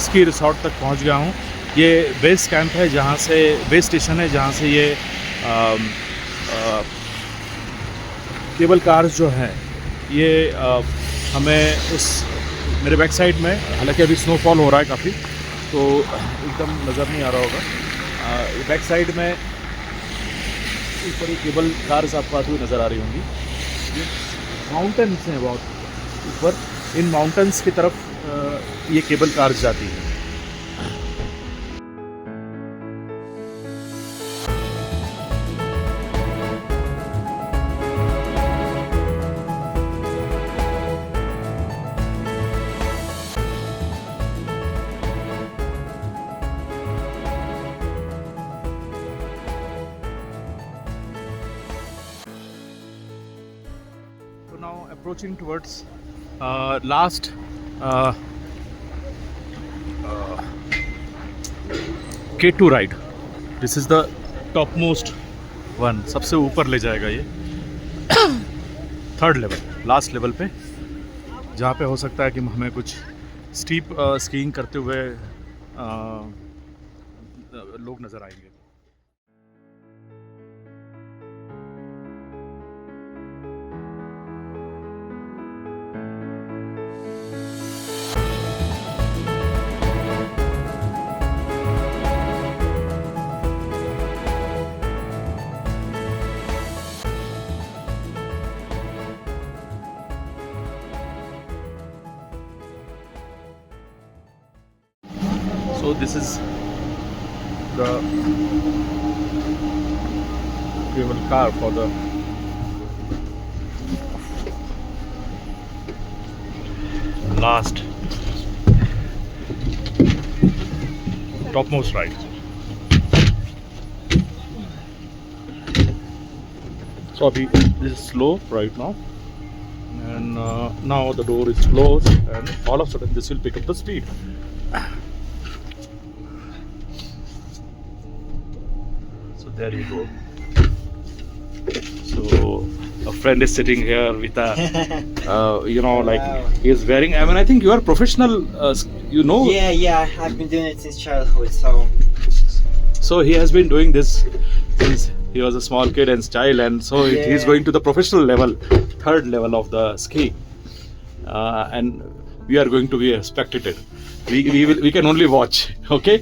Ski resort तक पहुंच गया हूं। ये बेस कैंप है, जहां से बेस स्टेशन है, जहां से ये केबल कार्स जो हैं ये हमें उस मेरे बैक साइड में, हालांकि अभी स्नोफॉल हो रहा है काफ़ी, तो एकदम नज़र नहीं आ रहा होगा। बैक साइड में ऊपर ये केबल कार्स आपको आती हुई नज़र आ रही होंगी। ये माउंटेन्स हैं बहुत ऊपर, इन माउंटेन्स की तरफ ये केबल कार्स जाती हैं। Now approaching towards last K2 ride. This is the topmost one. सबसे ऊपर ले जाएगा ये थर्ड लेवल, लास्ट लेवल पे, जहाँ पे हो सकता है कि हमें कुछ स्टीप स्कीइंग करते हुए लोग नज़र आएंगे। So this is the cable car for the last topmost ride. So abhi this is slow right now, and now the door is closed, and all of a sudden this will pick up the speed. There you go. So a friend is sitting here with a, like he is wearing. I mean, I think you are professional. Yeah. I've been doing it since childhood. So he has been doing this since he was a small kid and child, and so he is going to the professional level, third level of the ski, and we are going to be a spectator. We can only watch. Okay.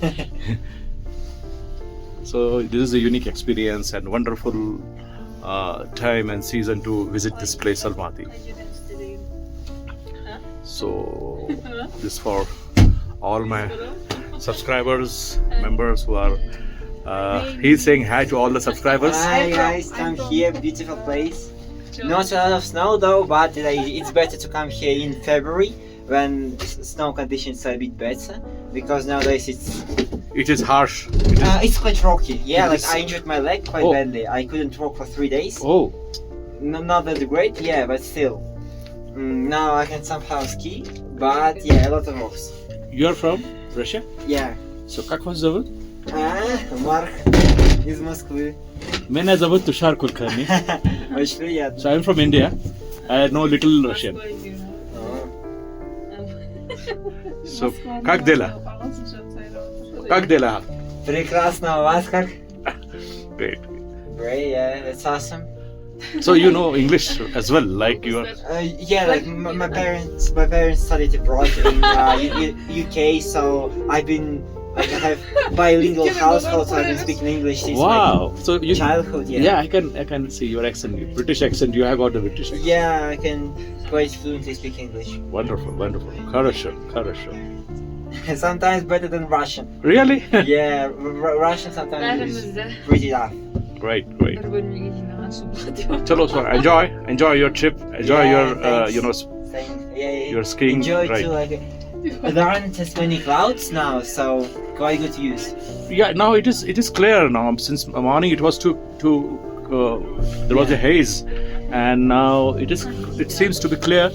So this is a unique experience and wonderful time and season to visit this place, Almaty. So this for all my subscribers, members who are. He's saying hi to all the subscribers. Hi guys, come here, beautiful place. Not a lot of snow though, but it's better to come here in February when snow conditions are a bit better, because nowadays it is harsh. It's quite rocky. Yeah, like I injured my leg quite badly. I couldn't walk for 3 days. Oh. Not that great, yeah, but still. Now I can somehow ski, but yeah, a lot of rocks. You are from Russia? Yeah. So, как вас зовут? Марк из Москвы. Меня зовут Tushar Kulkarni. Очень приятно. So I'm from India. I know little Russian. So, как дела? Как дела? Прекрасно, у вас как? Great. Great, yeah, that's awesome. So you know English as well, like you are. Yeah, like my parents studied abroad in UK, so I've been like I have bilingual household, so I've been speaking English since Wow. So you childhood. Yeah. Yeah, I can see your accent, your British accent. You have got the British accent. Yeah, I can quite fluently speak English. Wonderful. Хорошо. Sometimes better than Russian. Really? Yeah, Russian sometimes is pretty tough. Great. Chalo, so enjoy your trip. Enjoy your your skiing. Enjoy right. too. Like there aren't as many clouds now, so quite good use. Yeah, now it is clear now. Since morning it was too there was a haze, and now it seems to be clear.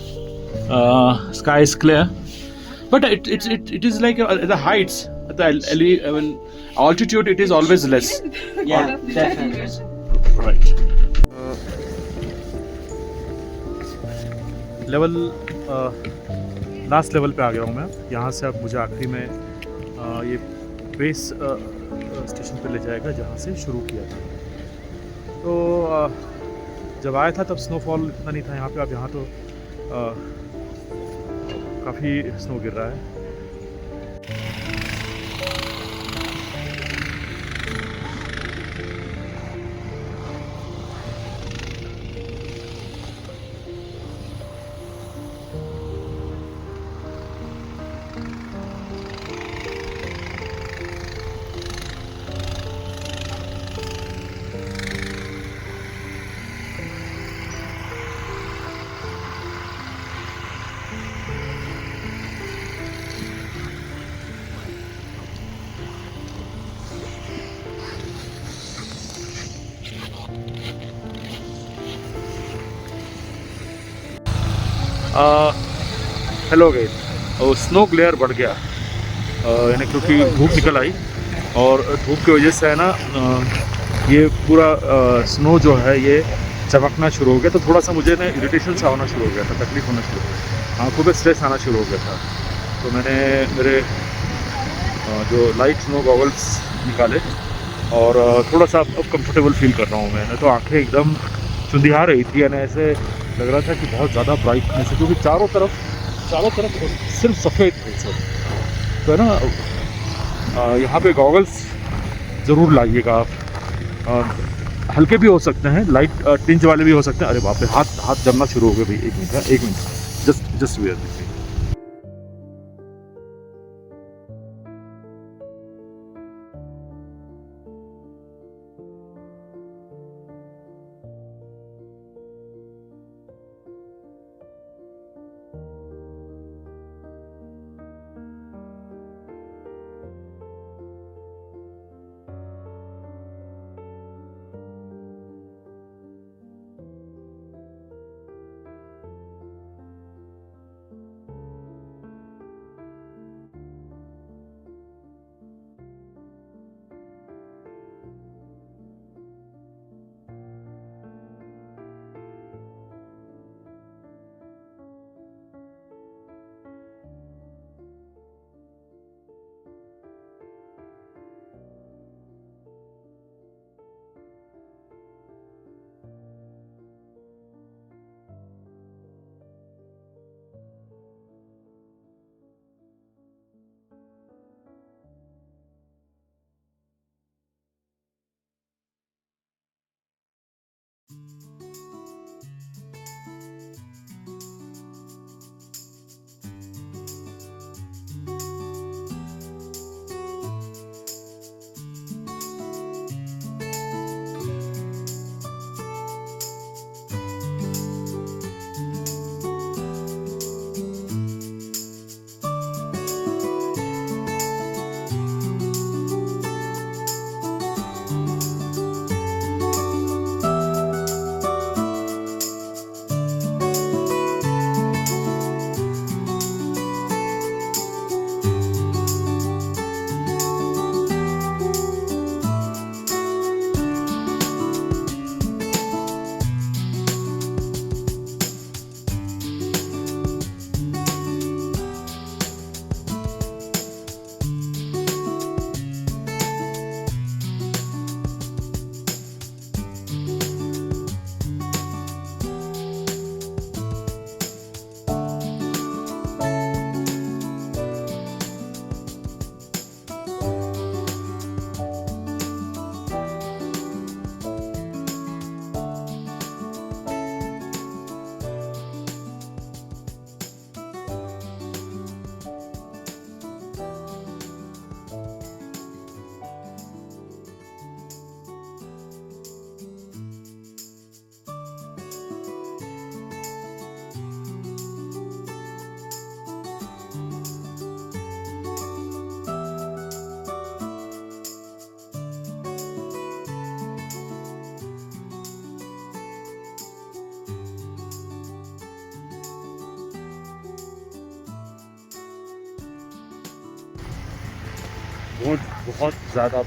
Sky is clear, but it is like at the heights, at the altitude it is always less. Yeah, definitely. Right. Level last level पे आ गया हूँ मैं। यहाँ से अब मुझे आखिरी में ये बेस स्टेशन पे ले जाएगा जहाँ से शुरू किया था। तो जब आया था तब स्नोफॉल इतना नहीं था यहाँ पे। अब यहाँ तो काफ़ी स्नो गिर रहा है। हेलो गाइस, और स्नो ग्लेयर बढ़ गया यानी क्योंकि धूप निकल आई और धूप की वजह से है ना ये पूरा स्नो जो है ये चमकना शुरू हो गया। तो थोड़ा सा मुझे ना इरिटेशन सा होना शुरू हो गया था, तकलीफ होना शुरू हो गया, आंखों पे स्ट्रेस आना शुरू हो गया था। तो मैंने मेरे जो लाइट स्नो गॉगल्स निकाले और थोड़ा सा अब कंफर्टेबल फील कर रहा हूँ मैं। तो आंखें एकदम चुंधिया रही थी यानी ऐसे लग रहा था कि बहुत ज़्यादा ब्राइटनेस है, क्योंकि चारों तरफ सिर्फ सफ़ेद थे सब। तो है ना यहाँ पे गॉगल्स ज़रूर लाइएगा आप। हल्के भी हो सकते हैं, लाइट टिंच वाले भी हो सकते हैं। अरे बाप रे, हाथ जमना शुरू हो गए भाई। एक मिनट जस्ट वेयर देखिए।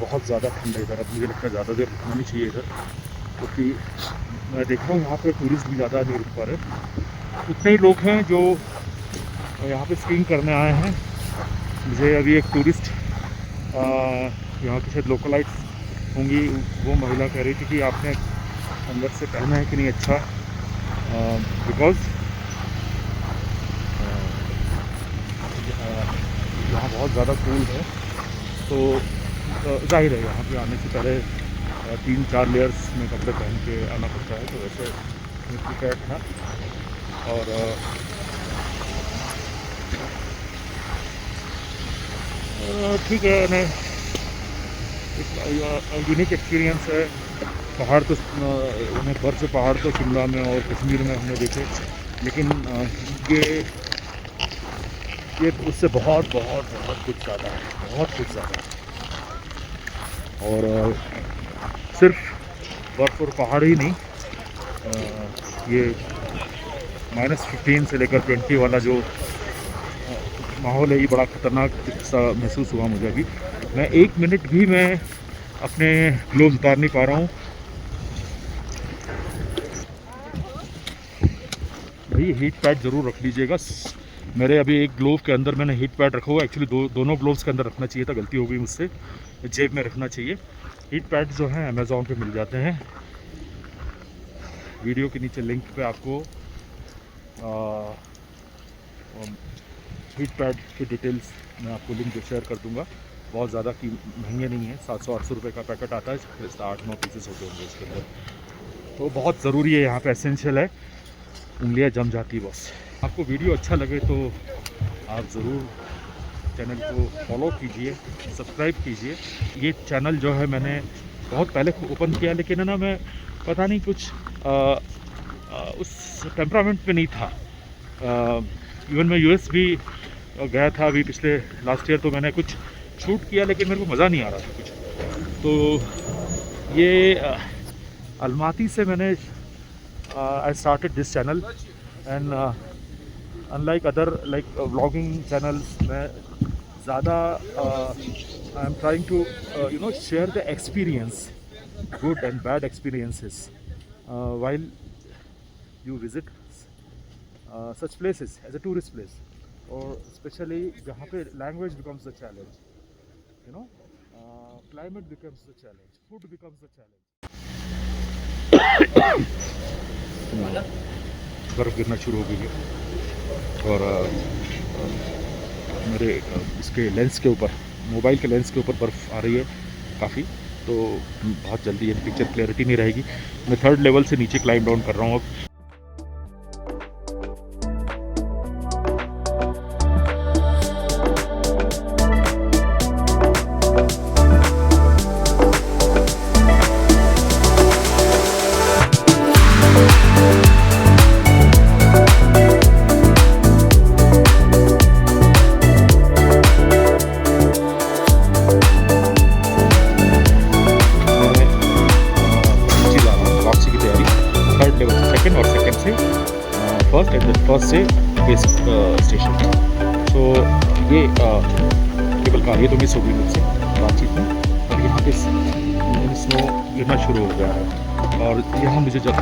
बहुत ज़्यादा ठंड है इधर। अब मुझे लगता है ज़्यादा देर रुकना नहीं चाहिए इधर, क्योंकि मैं देख रहा हूँ यहाँ पे टूरिस्ट भी ज़्यादा नहीं रुक पा रहे। उतने ही लोग हैं जो यहाँ पे स्कीइंग करने आए हैं। मुझे अभी एक टूरिस्ट यहाँ की शायद लोकलाइट्स होंगी। वो महिला कह रही थी कि आपने अंदर से पहना है कि नहीं, अच्छा, बिकॉज़ यहाँ बहुत ज़्यादा कूल है, तो जाहिर है यहाँ पे आने से पहले 3-4 लेयर्स में कपड़े पहन के आना पड़ता है। तो वैसे प्रिपेयर्ड था। और ठीक है ना, एक यूनिक एक्सपीरियंस है। पहाड़ तो उन्हें बर्फ से पहाड़ तो शिमला में और कश्मीर में हमने देखे, लेकिन ये उससे बहुत बहुत बहुत कुछ ज़्यादा है, बहुत कुछ ज़्यादा है। और सिर्फ बर्फ और पहाड़ ही नहीं, ये -15 से लेकर 20 वाला जो माहौल है, ये बड़ा ख़तरनाक सा महसूस हुआ मुझे। अभी मैं 1 मिनट भी मैं अपने ग्लोव्स उतार नहीं पा रहा हूँ। भाई हीट पैड ज़रूर रख लीजिएगा। मेरे अभी एक ग्लोव के अंदर मैंने हीट पैड रखा हुआ। एक्चुअली दोनों ग्लोव्स के अंदर रखना चाहिए था, गलती हो गई मुझसे, जेब में रखना चाहिए। हीट पैड जो हैं अमेज़ॉन पे मिल जाते हैं। वीडियो के नीचे लिंक पे आपको हीट पैड की डिटेल्स मैं आपको लिंक शेयर कर दूंगा। बहुत ज़्यादा की महंगे नहीं है, 700-800 रुपये का पैकेट आता है, 8-9 पीसेस होते होंगे उसके अंदर। तो बहुत ज़रूरी है, यहाँ पे एसेंशियल है। उंगलियाँ जम जाती है बस। आपको वीडियो अच्छा लगे तो आप ज़रूर चैनल को फॉलो कीजिए, सब्सक्राइब कीजिए। ये चैनल जो है मैंने बहुत पहले ओपन किया, लेकिन है ना, मैं पता नहीं कुछ उस टेम्परामेंट पे नहीं था। इवन मैं यूएस भी गया था अभी पिछले लास्ट ईयर, तो मैंने कुछ शूट किया, लेकिन मेरे को मज़ा नहीं आ रहा था कुछ। तो ये अलमाती से मैंने I started this channel, and unlike other like vlogging channels, मैं ज़्यादा I am trying to share the experience, good and bad experiences while you visit such places as a tourist place, or especially जहाँ पे language becomes the challenge, you know, climate becomes the challenge, food becomes the challenge. बर्फ़ गिरना शुरू हो गई है, और मेरे इसके लेंस के ऊपर, मोबाइल के लेंस के ऊपर बर्फ़ आ रही है काफ़ी। तो बहुत जल्दी ये पिक्चर क्लैरिटी नहीं रहेगी। मैं 3rd लेवल से नीचे क्लाइंब डाउन कर रहा हूँ अब। फर्स्ट से बेस स्टेशन। तो ये केबल कार, ये तो मिस हो गई मुझसे बातचीत में। और यहाँ पे स्नो गिरना शुरू हो गया है, और यहाँ मुझे जब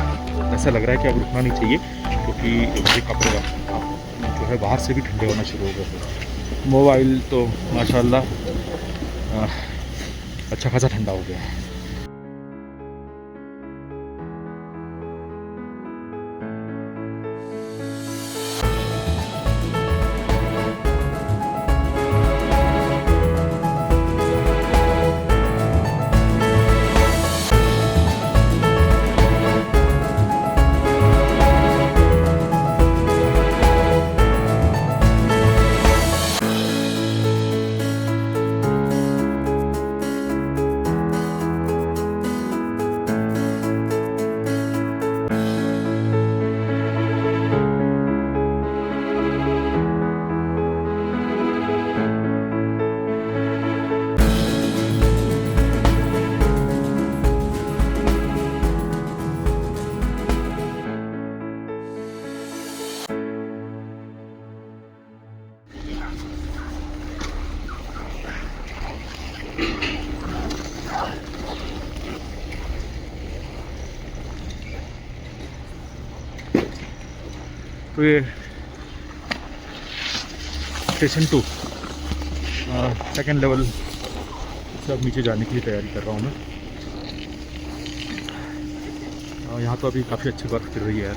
ऐसा लग रहा है कि अब रुकना नहीं चाहिए, क्योंकि मुझे कपड़े जो है बाहर से भी ठंडे होना शुरू हो गए। मोबाइल तो माशाल्लाह अच्छा खासा ठंडा हो गया है। तो ये स्टेशन 2 2nd लेवल से अब नीचे जाने के लिए तैयारी कर रहा हूँ मैं। यहाँ तो अभी काफ़ी अच्छी बर्फ़ गिर रही है यार।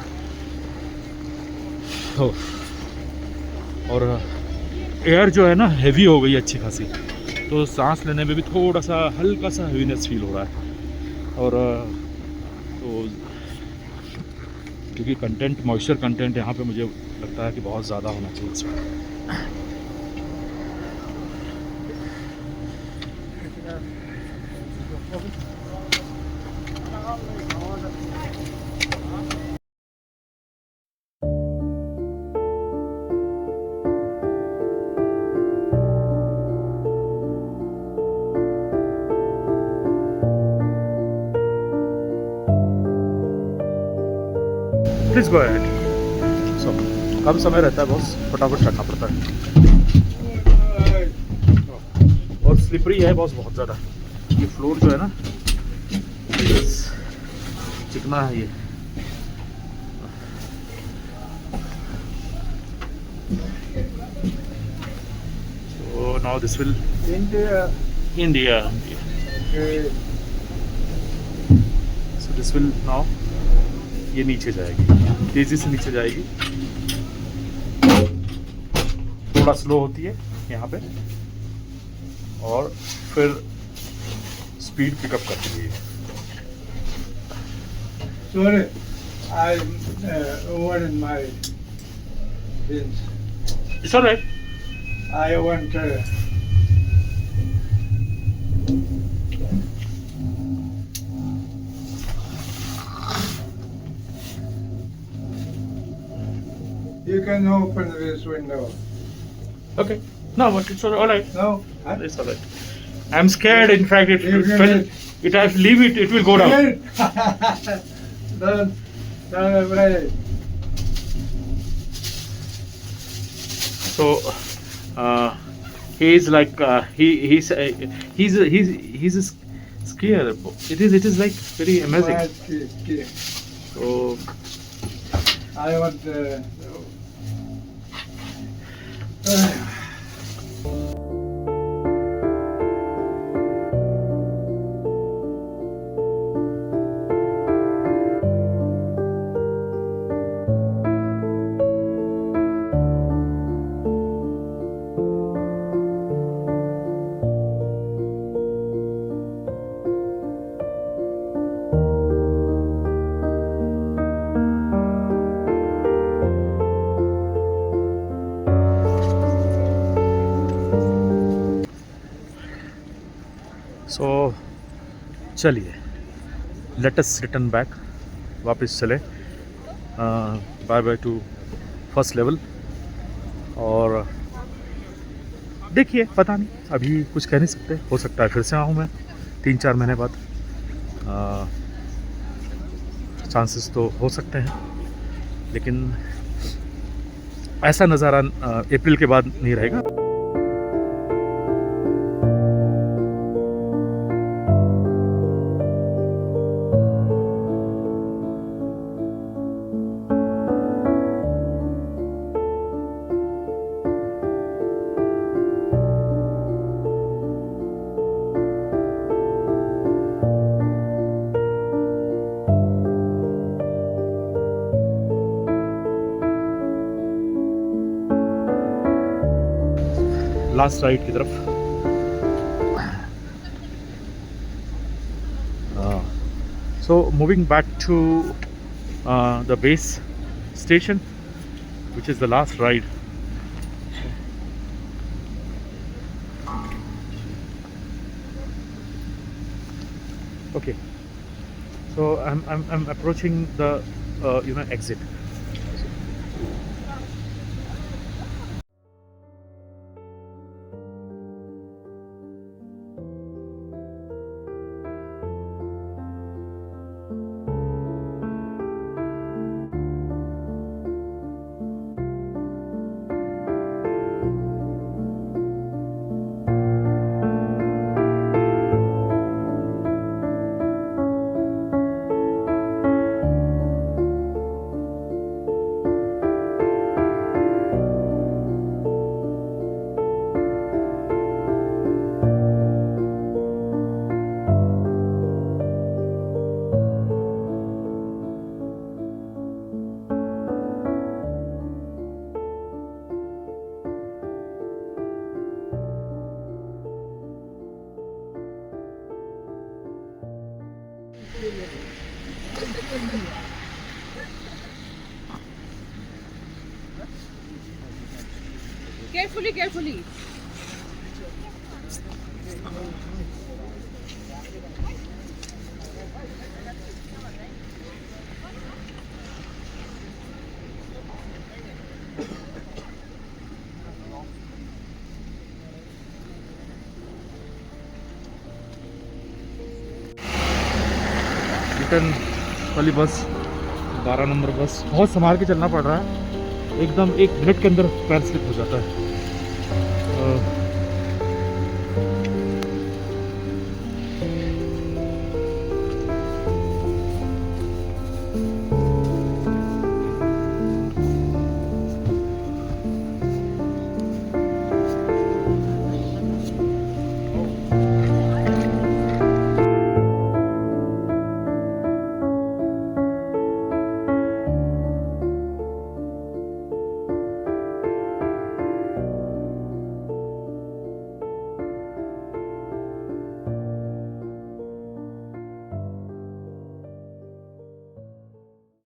तो और एयर जो है ना हैवी हो गई है अच्छी खासी, तो सांस लेने में भी थोड़ा सा हल्का सा हेवीनेस फील हो रहा है। और तो क्योंकि कंटेंट मॉइस्चर कंटेंट यहाँ पे मुझे लगता है कि बहुत ज़्यादा होना चाहिए इसमें। Please go ahead. सो कम समय रहता है बॉस, फटाफट करना पड़ता है। और स्लिपरी है बॉस बहुत ज़्यादा। ये फ्लोर जो है ना चिकना है ये। So now this will India. So this will now ये नीचे जाएगी, तेज़ी से नीचे जाएगी, थोड़ा स्लो होती है यहाँ पे और फिर स्पीड पिकअप करती है। Sorry, I wanted my bins. It's alright. I want you can open this window. Okay. No, but it's alright. No? Huh? It's alright. I'm scared. In fact, it You're fell. gonna- It has leave it. It will go down. Don't afraid. So he is like he's scared. It is like very amazing. What key? So I want सो चलिए let us return back, वापस चले bye bye to first level. और देखिए पता नहीं, अभी कुछ कह नहीं सकते, हो सकता है फिर से आऊँ मैं 3-4 महीने बाद। चांसेस तो हो सकते हैं, लेकिन ऐसा नज़ारा अप्रैल के बाद नहीं रहेगा। लास्ट राइड की तरफ। So moving back to the base station which is the last ride. Okay, so I'm approaching the exit. Carefully, carefully. Return वाली बस 12 नंबर बस, बहुत संभाल के चलना पड़ रहा है, एकदम 1 मिनट के अंदर पैर स्लिप हो जाता है।